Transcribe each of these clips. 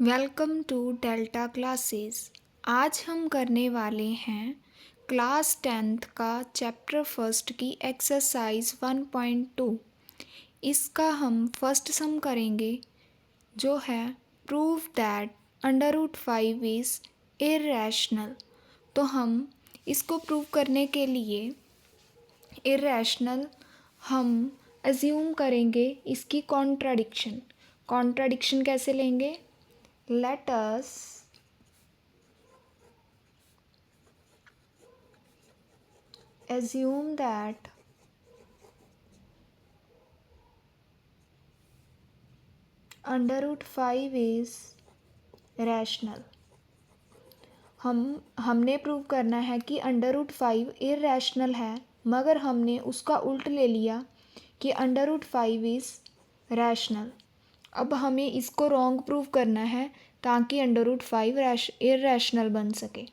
Welcome to delta classes. आज हम करने वाले हैं क्लास 10th का चैप्टर फर्स्ट की एक्सरसाइज 1.2। इसका हम फर्स्ट सम करेंगे जो है prove that under root 5 is irrational. तो हम इसको प्रूव करने के लिए इर्रेशनल हम अज्यूम करेंगे इसकी कॉन्ट्राडिक्शन। कॉन्ट्राडिक्शन कैसे लेंगे? Let us assume that under root 5 is rational। हमने प्रूव करना है कि अंडर रूट 5 इर्रेशनल है, मगर हमने उसका उल्ट ले लिया कि अंडर रूट 5 इज़ रैशनल। अब हमें इसको रॉन्ग प्रूव करना है ताकि अंडर रूट 5 इर्रेशनल बन सके।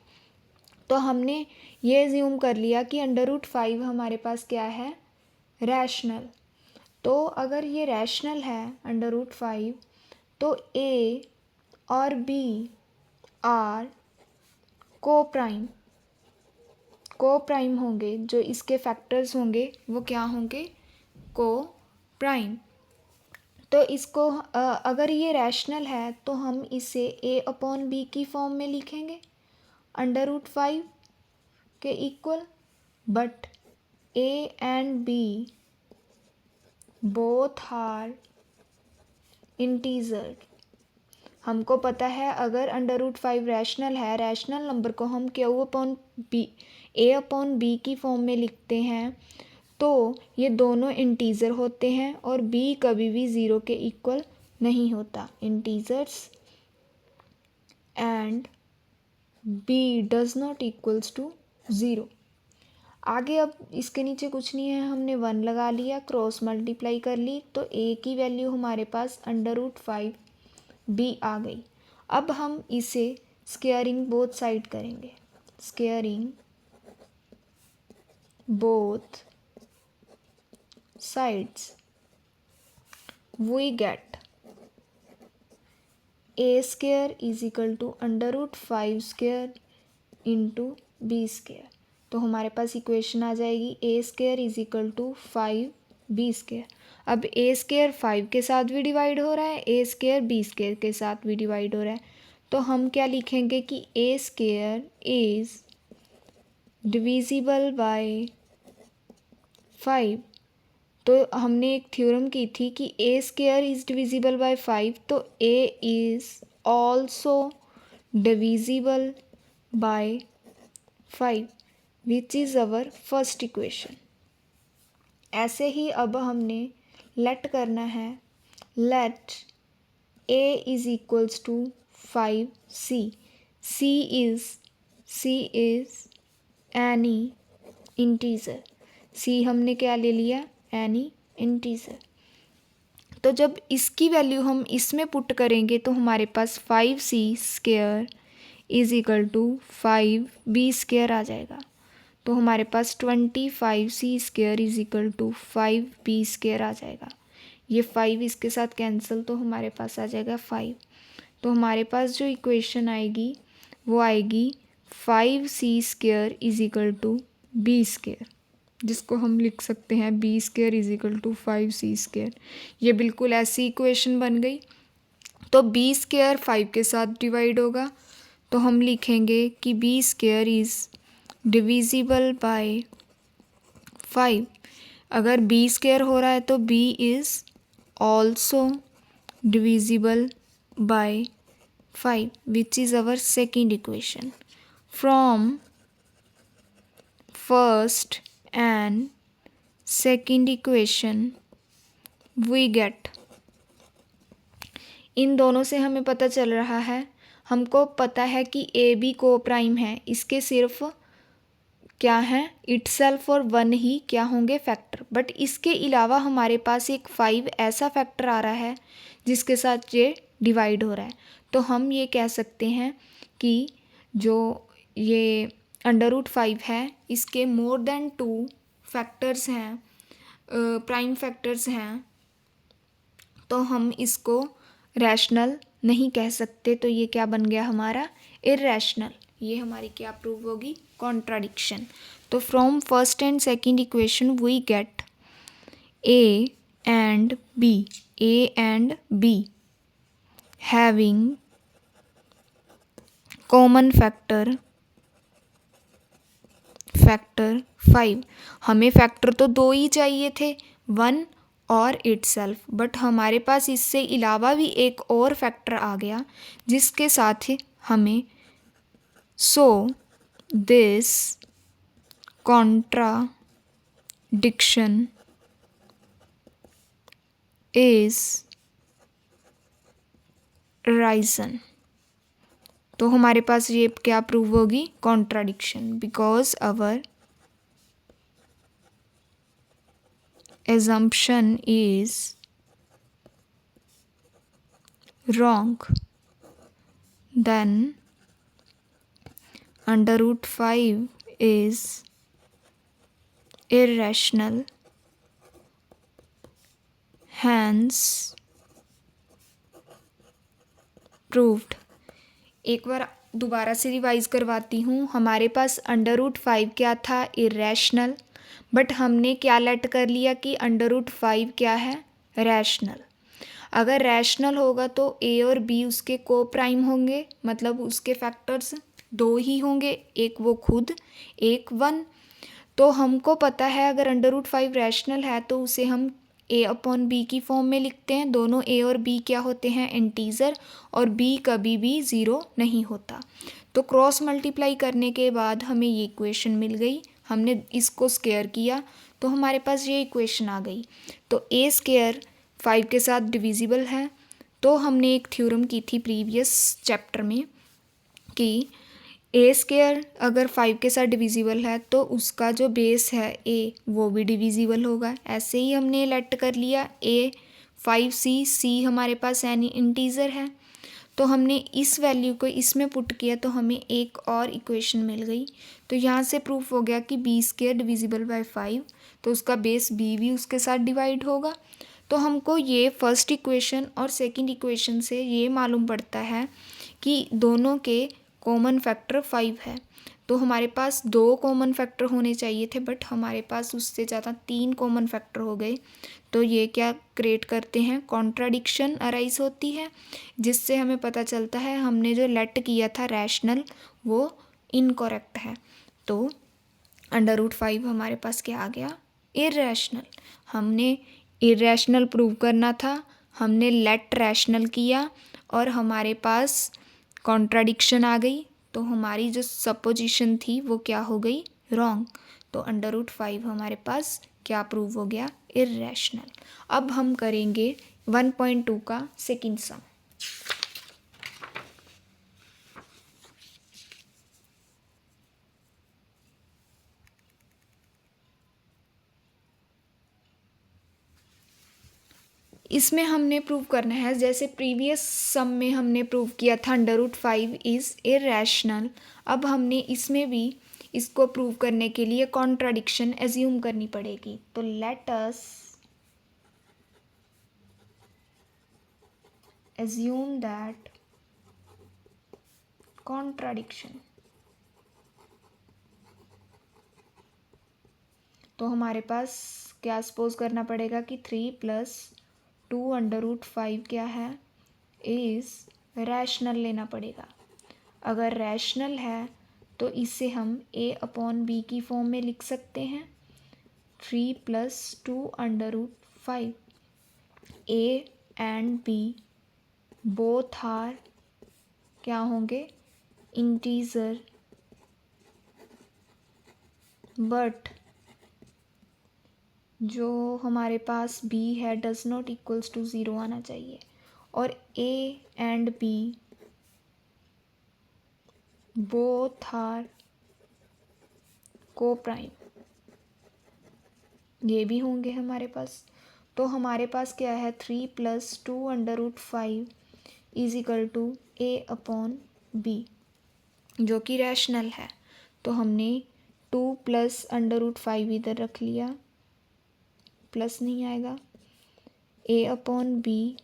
तो हमने ये एज्यूम कर लिया कि अंडर रूट 5 हमारे पास क्या है? रैशनल। तो अगर ये रैशनल है अंडर रूट 5, तो ए और बी आर को प्राइम होंगे। जो इसके फैक्टर्स होंगे वो क्या होंगे? को प्राइम। तो इसको अगर ये रैशनल है तो हम इसे ए अपॉन बी की फॉर्म में लिखेंगे अंडर रूट 5 के equal. But a and b both are integer. हमको पता है अगर अंडर रूट 5 रैशनल है, रैशनल नंबर को हम q upon b a upon b की फॉर्म में लिखते हैं, तो ये दोनों इंटीजर होते हैं और बी कभी भी ज़ीरो के इक्वल नहीं होता। Integers and b does not equals to zero. आगे अब इसके नीचे कुछ नहीं है, हमने 1 लगा लिया, क्रॉस मल्टीप्लाई कर ली, तो ए की वैल्यू हमारे पास अंडर रूट 5 बी आ गई। अब हम इसे स्क्वेयरिंग बोथ साइड करेंगे। Squaring both sides we get a square is equal to under root 5 square into b square। तो हमारे पास इक्वेशन आ जाएगी a square is equal to 5b square। अब a square 5 के साथ भी डिवाइड हो रहा है, a square b square के साथ भी डिवाइड हो रहा है, तो हम क्या लिखेंगे कि a square is divisible by 5। तो हमने एक थ्योरम की थी कि a square is divisible by 5, तो a is also divisible by 5 which is our first equation. ऐसे ही अब हमने लेट करना है, let a is equals to 5c। C is any integer. C हमने क्या ले लिया? Any integer. तो जब इसकी वैल्यू हम इसमें पुट करेंगे तो हमारे पास 5c square is equal to 5b square आ जाएगा। तो हमारे पास 25c square is equal to 5b square आ जाएगा। ये 5 इसके साथ कैंसिल, तो हमारे पास आ जाएगा 5। तो हमारे पास जो इक्वेशन आएगी वो आएगी 5c square is equal to b square, जिसको हम लिख सकते हैं b square is equal to 5c square. ये बिल्कुल ऐसी इक्वेशन बन गई। तो बी स्क्वायर 5 के साथ डिवाइड होगा, तो हम लिखेंगे कि b square is divisible by 5। अगर बी स्क्वायर हो रहा है तो b is also divisible by 5 which is our second equation. From first and second equation we get, इन दोनों से हमें पता चल रहा है, हमको पता है कि ए बी को प्राइम है, इसके सिर्फ क्या है इटसेल्फ और 1 ही क्या होंगे फैक्टर। बट इसके अलावा हमारे पास एक 5 ऐसा फैक्टर आ रहा है जिसके साथ ये डिवाइड हो रहा है। तो हम ये कह सकते हैं कि जो ये अंडर रूट 5 है इसके मोर देन 2 फैक्टर्स हैं, प्राइम फैक्टर्स हैं, तो हम इसको रैशनल नहीं कह सकते, तो ये क्या बन गया हमारा इर्रेशनल। ये हमारी क्या प्रूव होगी, कॉन्ट्राडिक्शन। तो from first and second equation we get a and b having common factor 5। हमें फैक्टर तो 2 ही चाहिए थे, 1 और इटसेल्फ, बट हमारे पास इससे अलावा भी एक और फैक्टर आ गया जिसके साथ हमें so this contradiction is Ryzen. तो हमारे पास ये क्या प्रूव होगी, contradiction, because our assumption is wrong, then under root 5 is irrational, hence proved। एक बार दोबारा से रिवाइज करवाती हूँ। हमारे पास अंडर रूट 5 क्या था, इरेशनल, बट हमने क्या लेट कर लिया कि अंडर रूट 5 क्या है, रैशनल। अगर रैशनल होगा तो ए और बी उसके को प्राइम होंगे, मतलब उसके फैक्टर्स 2 ही होंगे, एक वो खुद, एक 1। तो हमको पता है अगर अंडर रूट 5 रैशनल है तो उसे हम ए अपॉन बी की फॉर्म में लिखते हैं। दोनों ए और बी क्या होते हैं, इंटीजर, और बी कभी भी 0 नहीं होता। तो क्रॉस मल्टीप्लाई करने के बाद हमें ये इक्वेशन मिल गई। हमने इसको स्क्वायर किया तो हमारे पास ये इक्वेशन आ गई। तो ए स्क्वायर 5 के साथ डिविजिबल है। तो हमने एक थ्योरम की थी प्रीवियस चैप्टर में कि ए स्क्वायर अगर 5 के साथ डिविजिबल है तो उसका जो बेस है ए वो भी डिविजिबल होगा। ऐसे ही हमने लेट कर लिया ए 5c हमारे पास यानी इंटीजर है। तो हमने इस वैल्यू को इसमें पुट किया तो हमें एक और इक्वेशन मिल गई। तो यहाँ से प्रूफ हो गया कि बी स्क्वायर डिविजिबल बाय 5, तो उसका बेस बी भी उसके साथ डिवाइड होगा। तो हमको ये फर्स्ट इक्वेशन और सेकंड इक्वेशन से ये मालूम पड़ता है कि दोनों के कॉमन फैक्टर 5 है। तो हमारे पास 2 कॉमन फैक्टर होने चाहिए थे, बट हमारे पास उससे ज़्यादा 3 कॉमन फैक्टर हो गए। तो ये क्या क्रिएट करते हैं, कॉन्ट्राडिक्शन अराइज होती है, जिससे हमें पता चलता है हमने जो लेट किया था रैशनल वो इनकरेक्ट है। तो अंडर रूट 5 हमारे पास क्या आ गया, इररेशनल। हमने इररेशनल प्रूव करना था, हमने लेट रैशनल किया और हमारे पास कॉन्ट्राडिक्शन आ गई। तो हमारी जो सपोजिशन थी वो क्या हो गई, रॉन्ग। तो अंडर रूट 5 हमारे पास क्या प्रूव हो गया, इररेशनल। अब हम करेंगे 1.2 का सेकंड सम। इसमें हमने प्रूव करना है, जैसे प्रीवियस सम में हमने प्रूव किया था अंडर रूट 5 इज़ इररेशनल। अब हमने इसमें भी इसको प्रूव करने के लिए कॉन्ट्राडिक्शन एज्यूम करनी पड़ेगी। तो let us assume that contradiction. तो हमारे पास क्या सपोज करना पड़ेगा कि 3 + 2 अंडर रूट 5 क्या है, इज़ रैशनल लेना पड़ेगा। अगर रैशनल है तो इसे हम ए अपॉन बी की फॉर्म में लिख सकते हैं। 3 + 2 under root 5, a and b both are क्या होंगे, इंटीजर, बट जो हमारे पास b है डज नॉट इक्वल्स टू 0 आना चाहिए। और a and b both are coprime, ये भी होंगे हमारे पास। तो हमारे पास क्या है, 3 + 2 under root 5 is equal to a upon b, जो कि रैशनल है। तो हमने 2 + अंडर रूट 5 इधर रख लिया, प्लस नहीं आएगा, a अपॉन b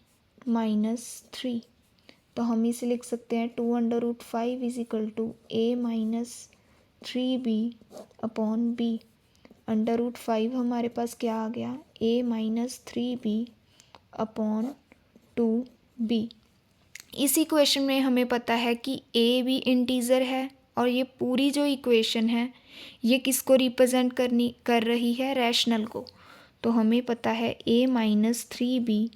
-3। तो हम इसे लिख सकते हैं 2√5 is equal to a minus 3b upon b। √5 हमारे पास क्या आ गया, a minus 3b upon 2b। इस इक्वेशन में हमें पता है कि a भी इंटीज़र है और ये पूरी जो इक्वेशन है ये किसको रिप्रेजेंट कर रही है, रैशनल को। तो हमें पता है a minus 3b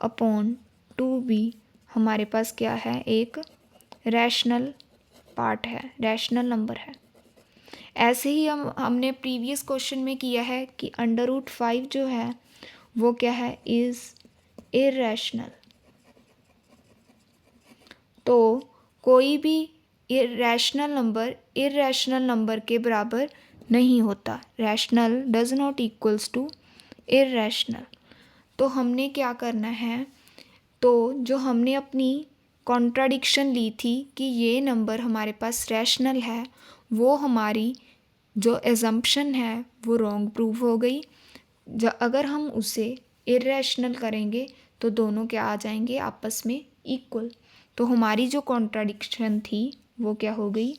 upon 2b हमारे पास क्या है, एक रैशनल पार्ट है, रैशनल नंबर है। ऐसे ही हमने प्रीवियस क्वेश्चन में किया है कि √5 जो है वो क्या है, इज़ इर्रेशनल। तो कोई भी इर्रेशनल नंबर के बराबर नहीं होता। Rational does not equals to irrational. तो हमने क्या करना है, तो जो हमने अपनी कॉन्ट्राडिक्शन ली थी कि ये नंबर हमारे पास रैशनल है, वो हमारी जो एजम्पशन है वो रॉन्ग प्रूव हो गई। अगर हम उसे इर्रेशनल करेंगे तो दोनों क्या आ जाएंगे, आपस में इक्वल। तो हमारी जो कॉन्ट्राडिक्शन थी वो क्या हो गई,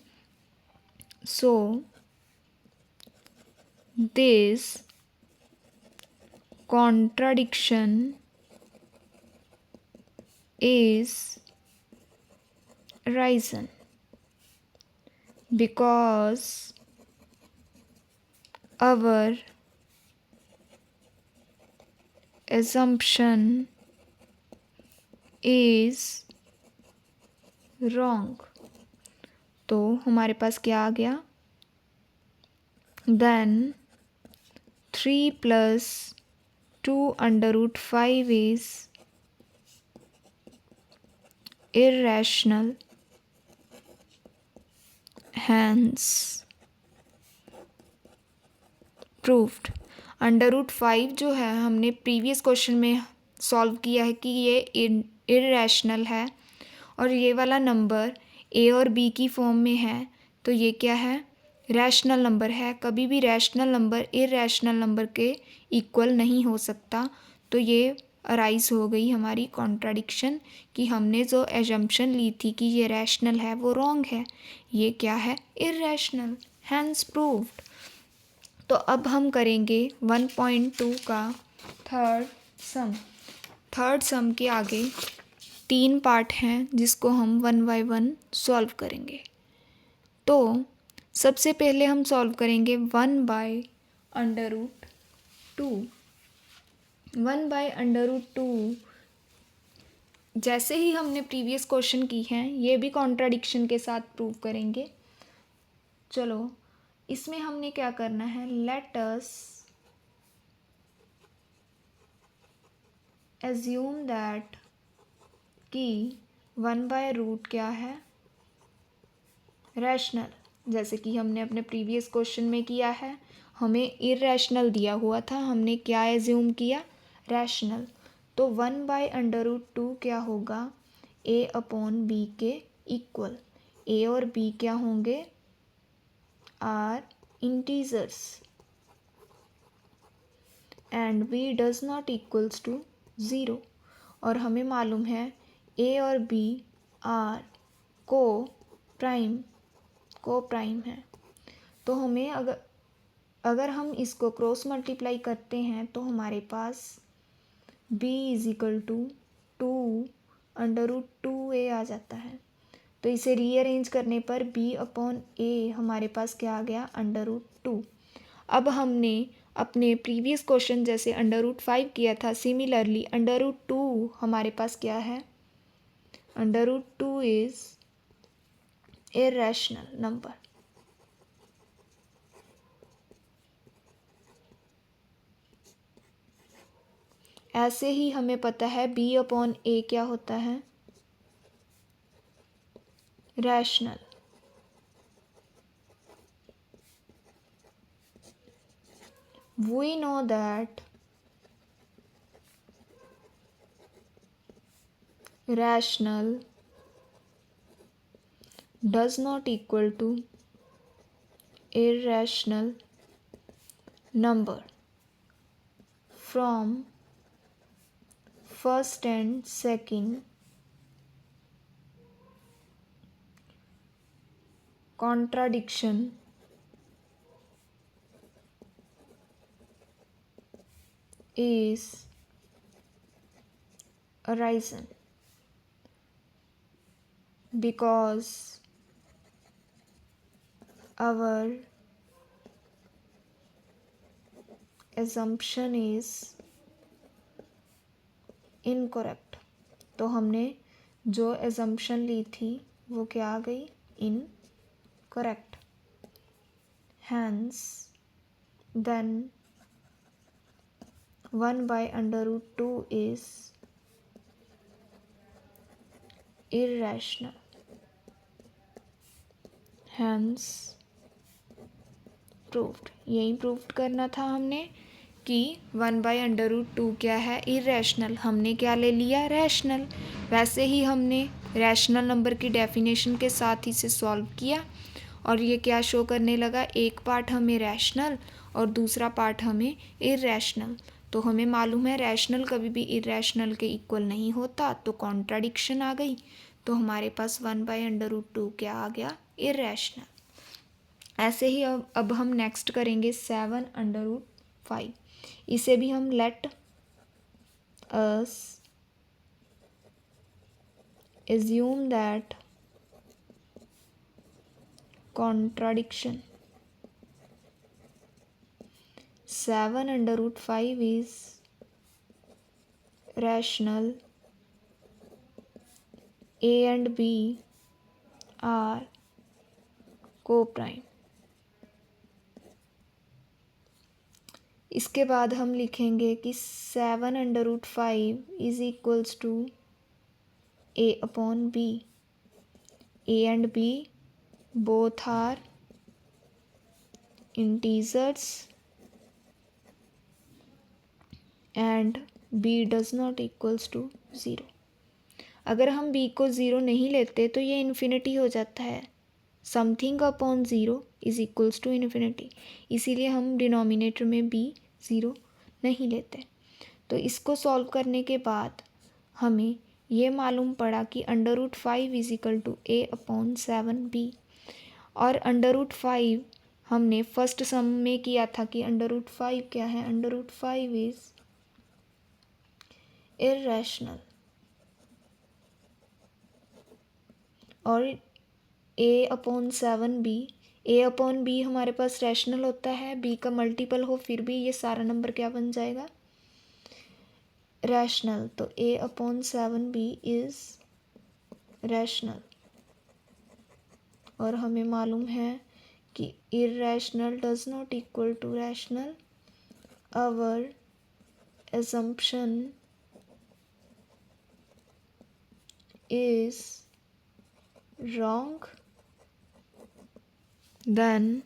so this contradiction is risen because our assumption is wrong। तो हमारे पास क्या आ गया, then 3 plus 2√5 is irrational, hence proved। √5 जो है हमने प्रीवियस क्वेश्चन में सॉल्व किया है कि ये इर्रेशनल है और ये वाला नंबर ए और बी की फॉर्म में है, तो ये क्या है, रैशनल नंबर है। कभी भी रैशनल नंबर इर्रेशनल नंबर के इक्वल नहीं हो सकता। तो ये अराइज हो गई हमारी कॉन्ट्राडिक्शन कि हमने जो एजम्पशन ली थी कि ये रैशनल है वो रॉन्ग है, ये क्या है, इर्रेशनल, हैंस प्रूव्ड। तो अब हम करेंगे 1.2 का थर्ड सम के आगे 3 पार्ट हैं जिसको हम 1 बाय 1 सॉल्व करेंगे। तो सबसे पहले हम सॉल्व करेंगे 1 बाय √2। 1 बाय √2 जैसे ही हमने प्रीवियस क्वेश्चन की हैं ये भी कॉन्ट्राडिक्शन के साथ प्रूव करेंगे। चलो इसमें हमने क्या करना है, लेट अस एज्यूम दैट कि 1 बाय रूट क्या है, रैशनल। जैसे कि हमने अपने प्रीवियस क्वेश्चन में किया है, हमें इर्रेशनल दिया हुआ था, हमने क्या एज्यूम किया, रैशनल। तो 1 बाय √2 क्या होगा, a अपॉन b के इक्वल। a और b क्या होंगे, are integers and b does not equals to 0। और हमें मालूम है a और b आर को प्राइम है। तो हमें अगर हम इसको क्रॉस मल्टीप्लाई करते हैं तो हमारे पास b is equal to 2√2a आ जाता है। तो इसे रीअरेंज करने पर b अपॉन a हमारे पास क्या आ गया, √2। अब हमने अपने प्रीवियस क्वेश्चन जैसे √5 किया था, सिमिलरली √2 हमारे पास क्या है, √2 इज इर्रेशनल नंबर। ऐसे ही हमें पता है b अपॉन a क्या होता है, rational. We know that rational does not equal to irrational number from first and second contradiction is arisen because our assumption is incorrect। तो हमने जो assumption ली थी वो क्या आ गई? incorrect। hence then 1/√2 is irrational। hence proved। यही prove करना था हमने कि 1/√2 क्या है? इरेशनल। हमने क्या ले लिया? रैशनल। वैसे ही हमने रैशनल नंबर की डेफिनेशन के साथ ही से सॉल्व किया और ये क्या शो करने लगा? एक पार्ट हमें रैशनल और दूसरा पार्ट हमें इरेशनल। तो हमें मालूम है रैशनल कभी भी इरेशनल के इक्वल नहीं होता, तो कॉन्ट्राडिक्शन आ गई। तो हमारे पास 1/√2 क्या आ गया? इरेशनल। ऐसे ही अब हम नेक्स्ट करेंगे 7/5। इसे भी हम late us assume that contradiction 7/5 is rational, a and b are co-prime। इसके बाद हम लिखेंगे कि 7/5 is equals to a/b। a and b both are integers and b does not equals to 0। अगर हम b को 0 नहीं लेते तो ये इन्फिनिटी हो जाता है। Something upon 0 is equals to infinity. इसीलिए हम डिनोमिनेटर में b 0 नहीं लेते। तो इसको सॉल्व करने के बाद हमें ये मालूम पड़ा कि √5 इज इक्वल टू a/7b। और √5 हमने फर्स्ट सम में किया था कि √5 क्या है? √5 इज इरेशनल। और a/7b, a/b हमारे पास रैशनल होता है, b का मल्टीपल हो फिर भी ये सारा नंबर क्या बन जाएगा? रैशनल। तो a/7b इज रैशनल। और हमें मालूम है कि irrational does not equal to rational. Our assumption is wrong, then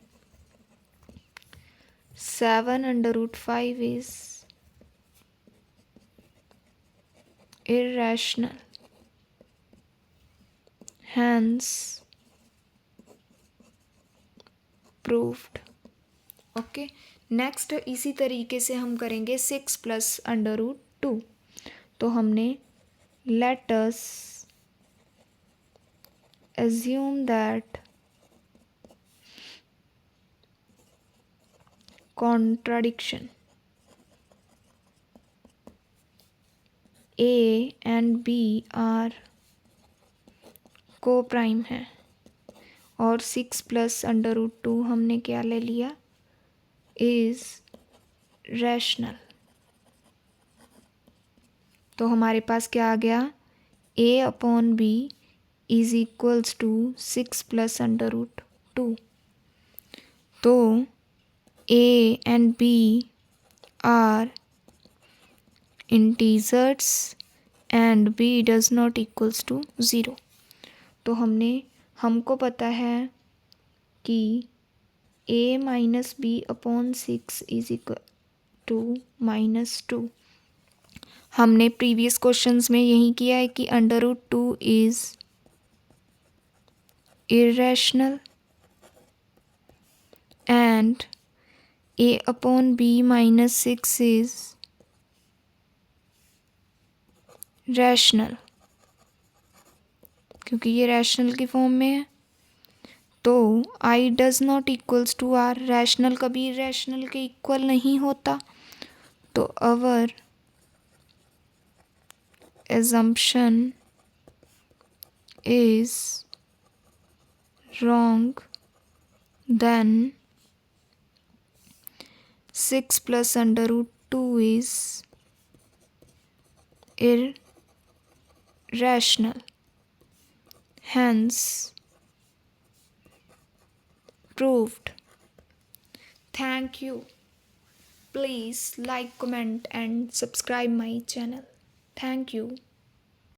7/5 is irrational, hence proved। Okay, next इसी तरीके से हम करेंगे 6+√2। तो हमने let us assume that contradiction a and b are co-prime है और 6+√2 हमने क्या ले लिया? Is rational. तो हमारे पास क्या आ गया? a/b is equals to 6+√2। तो a and b are integers and b does not equals to 0। तो हमको पता है कि a-b/6 इज इक्वल टू -2। हमने प्रीवियस क्वेश्चंस में यही किया है कि √2 is irrational and a/b-6 is rational, क्योंकि ये रैशनल की फॉर्म में है। तो I does not equals to R, rational कभी रैशनल के इक्वल नहीं होता, तो अवर assumption is wrong, then 6 plus under root 2 is irrational, hence proved. Thank you. Please like, comment and subscribe my channel. Thank you.